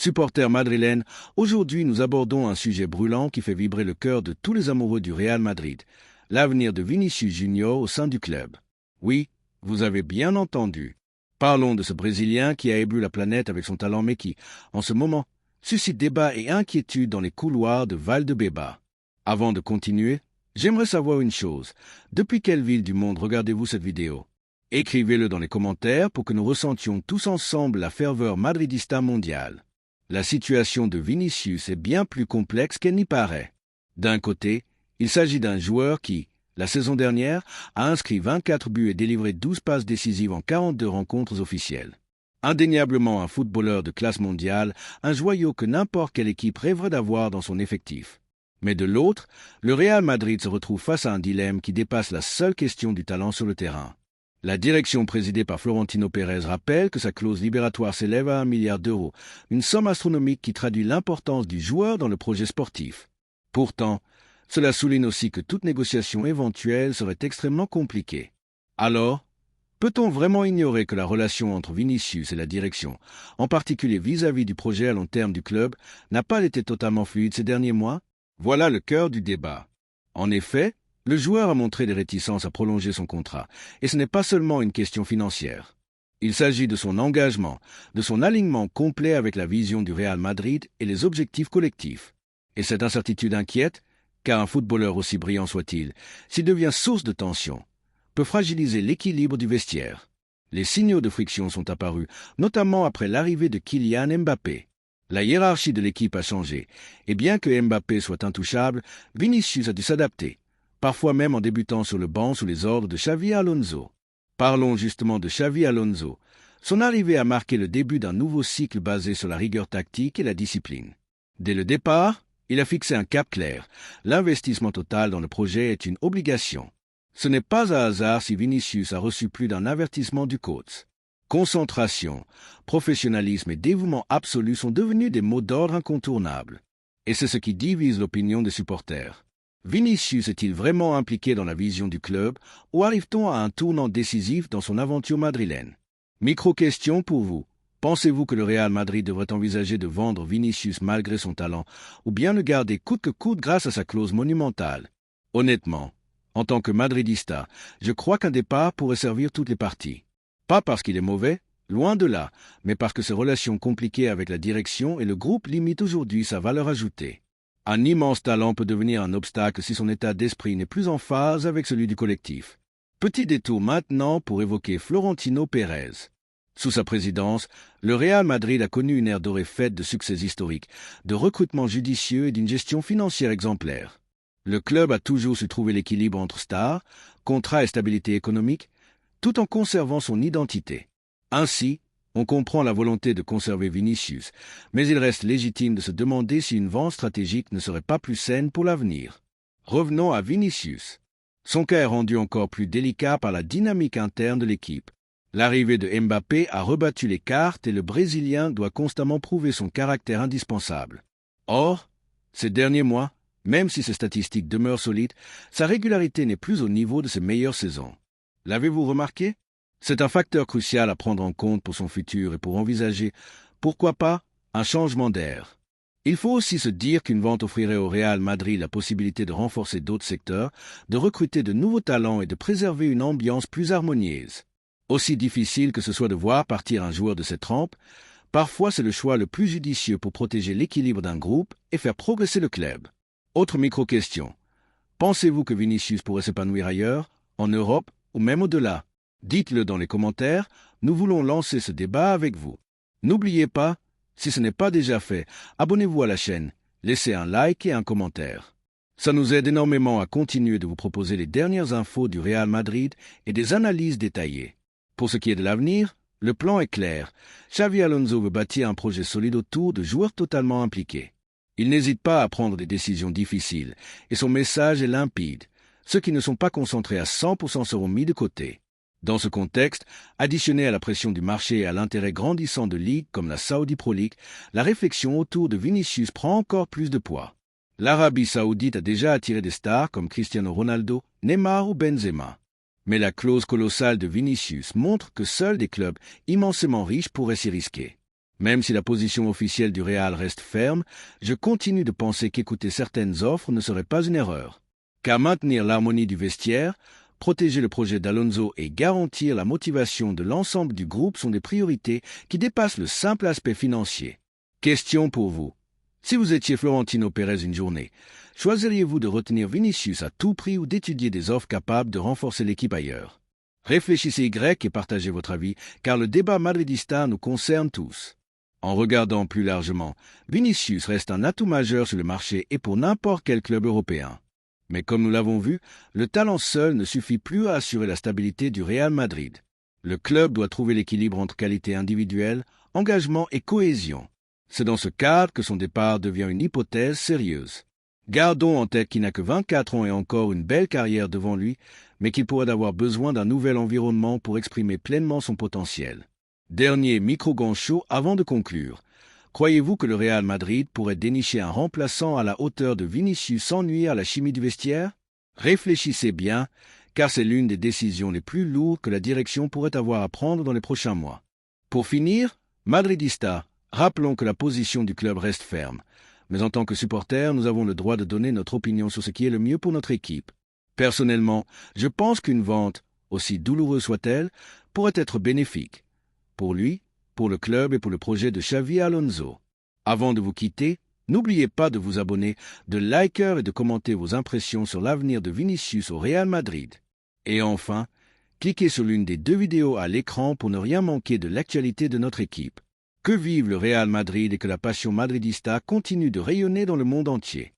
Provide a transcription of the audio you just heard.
Supporters madrilènes, aujourd'hui nous abordons un sujet brûlant qui fait vibrer le cœur de tous les amoureux du Real Madrid, l'avenir de Vinicius Junior au sein du club. Oui, vous avez bien entendu. Parlons de ce Brésilien qui a ébloui la planète avec son talent mais qui, en ce moment, suscite débat et inquiétude dans les couloirs de Valdebebas. Avant de continuer, j'aimerais savoir une chose. Depuis quelle ville du monde regardez-vous cette vidéo? Écrivez-le dans les commentaires pour que nous ressentions tous ensemble la ferveur madridista mondiale. La situation de Vinicius est bien plus complexe qu'elle n'y paraît. D'un côté, il s'agit d'un joueur qui, la saison dernière, a inscrit 24 buts et délivré 12 passes décisives en 42 rencontres officielles. Indéniablement un footballeur de classe mondiale, un joyau que n'importe quelle équipe rêverait d'avoir dans son effectif. Mais de l'autre, le Real Madrid se retrouve face à un dilemme qui dépasse la seule question du talent sur le terrain. La direction présidée par Florentino Pérez rappelle que sa clause libératoire s'élève à 1 milliard d'euros, une somme astronomique qui traduit l'importance du joueur dans le projet sportif. Pourtant, cela souligne aussi que toute négociation éventuelle serait extrêmement compliquée. Alors, peut-on vraiment ignorer que la relation entre Vinicius et la direction, en particulier vis-à-vis du projet à long terme du club, n'a pas été totalement fluide ces derniers mois? Voilà le cœur du débat. En effet, le joueur a montré des réticences à prolonger son contrat, et ce n'est pas seulement une question financière. Il s'agit de son engagement, de son alignement complet avec la vision du Real Madrid et les objectifs collectifs. Et cette incertitude inquiète, car un footballeur aussi brillant soit-il, s'il devient source de tension, peut fragiliser l'équilibre du vestiaire. Les signaux de friction sont apparus, notamment après l'arrivée de Kylian Mbappé. La hiérarchie de l'équipe a changé, et bien que Mbappé soit intouchable, Vinicius a dû s'adapter, parfois même en débutant sur le banc sous les ordres de Xavi Alonso. Parlons justement de Xavi Alonso. Son arrivée a marqué le début d'un nouveau cycle basé sur la rigueur tactique et la discipline. Dès le départ, il a fixé un cap clair. L'investissement total dans le projet est une obligation. Ce n'est pas un hasard si Vinicius a reçu plus d'un avertissement du coach. Concentration, professionnalisme et dévouement absolu sont devenus des mots d'ordre incontournables. Et c'est ce qui divise l'opinion des supporters. Vinicius est-il vraiment impliqué dans la vision du club ou arrive-t-on à un tournant décisif dans son aventure madrilène? Micro-question pour vous. Pensez-vous que le Real Madrid devrait envisager de vendre Vinicius malgré son talent ou bien le garder coûte que coûte grâce à sa clause monumentale? Honnêtement, en tant que madridista, je crois qu'un départ pourrait servir toutes les parties. Pas parce qu'il est mauvais, loin de là, mais parce que ses relations compliquées avec la direction et le groupe limitent aujourd'hui sa valeur ajoutée. Un immense talent peut devenir un obstacle si son état d'esprit n'est plus en phase avec celui du collectif. Petit détour maintenant pour évoquer Florentino Pérez. Sous sa présidence, le Real Madrid a connu une ère dorée faite de succès historiques, de recrutements judicieux et d'une gestion financière exemplaire. Le club a toujours su trouver l'équilibre entre stars, contrats et stabilité économique, tout en conservant son identité. Ainsi, on comprend la volonté de conserver Vinicius, mais il reste légitime de se demander si une vente stratégique ne serait pas plus saine pour l'avenir. Revenons à Vinicius. Son cas est rendu encore plus délicat par la dynamique interne de l'équipe. L'arrivée de Mbappé a rebattu les cartes et le Brésilien doit constamment prouver son caractère indispensable. Or, ces derniers mois, même si ses statistiques demeurent solides, sa régularité n'est plus au niveau de ses meilleures saisons. L'avez-vous remarqué? C'est un facteur crucial à prendre en compte pour son futur et pour envisager, pourquoi pas, un changement d'air. Il faut aussi se dire qu'une vente offrirait au Real Madrid la possibilité de renforcer d'autres secteurs, de recruter de nouveaux talents et de préserver une ambiance plus harmonieuse. Aussi difficile que ce soit de voir partir un joueur de cette trempe, parfois c'est le choix le plus judicieux pour protéger l'équilibre d'un groupe et faire progresser le club. Autre micro-question. Pensez-vous que Vinicius pourrait s'épanouir ailleurs, en Europe ou même au-delà? Dites-le dans les commentaires, nous voulons lancer ce débat avec vous. N'oubliez pas, si ce n'est pas déjà fait, abonnez-vous à la chaîne, laissez un like et un commentaire. Ça nous aide énormément à continuer de vous proposer les dernières infos du Real Madrid et des analyses détaillées. Pour ce qui est de l'avenir, le plan est clair. Xavi Alonso veut bâtir un projet solide autour de joueurs totalement impliqués. Il n'hésite pas à prendre des décisions difficiles, et son message est limpide. Ceux qui ne sont pas concentrés à 100% seront mis de côté. Dans ce contexte, additionné à la pression du marché et à l'intérêt grandissant de ligues comme la Saudi Pro League, la réflexion autour de Vinicius prend encore plus de poids. L'Arabie Saoudite a déjà attiré des stars comme Cristiano Ronaldo, Neymar ou Benzema. Mais la clause colossale de Vinicius montre que seuls des clubs immensément riches pourraient s'y risquer. Même si la position officielle du Real reste ferme, je continue de penser qu'écouter certaines offres ne serait pas une erreur. Car maintenir l'harmonie du vestiaire, protéger le projet d'Alonso et garantir la motivation de l'ensemble du groupe sont des priorités qui dépassent le simple aspect financier. Question pour vous. Si vous étiez Florentino Pérez une journée, choisiriez-vous de retenir Vinicius à tout prix ou d'étudier des offres capables de renforcer l'équipe ailleurs? Réfléchissez grec et partagez votre avis, car le débat madridista nous concerne tous. En regardant plus largement, Vinicius reste un atout majeur sur le marché et pour n'importe quel club européen. Mais comme nous l'avons vu, le talent seul ne suffit plus à assurer la stabilité du Real Madrid. Le club doit trouver l'équilibre entre qualité individuelle, engagement et cohésion. C'est dans ce cadre que son départ devient une hypothèse sérieuse. Gardons en tête qu'il n'a que 24 ans et encore une belle carrière devant lui, mais qu'il pourrait avoir besoin d'un nouvel environnement pour exprimer pleinement son potentiel. Dernier micro-ganchot avant de conclure. Croyez-vous que le Real Madrid pourrait dénicher un remplaçant à la hauteur de Vinicius sans nuire à la chimie du vestiaire? Réfléchissez bien, car c'est l'une des décisions les plus lourdes que la direction pourrait avoir à prendre dans les prochains mois. Pour finir, Madridista, rappelons que la position du club reste ferme. Mais en tant que supporters, nous avons le droit de donner notre opinion sur ce qui est le mieux pour notre équipe. Personnellement, je pense qu'une vente, aussi douloureuse soit-elle, pourrait être bénéfique. Pour lui, pour le club et pour le projet de Xavi Alonso. Avant de vous quitter, n'oubliez pas de vous abonner, de liker et de commenter vos impressions sur l'avenir de Vinicius au Real Madrid. Et enfin, cliquez sur l'une des 2 vidéos à l'écran pour ne rien manquer de l'actualité de notre équipe. Que vive le Real Madrid et que la passion madridista continue de rayonner dans le monde entier.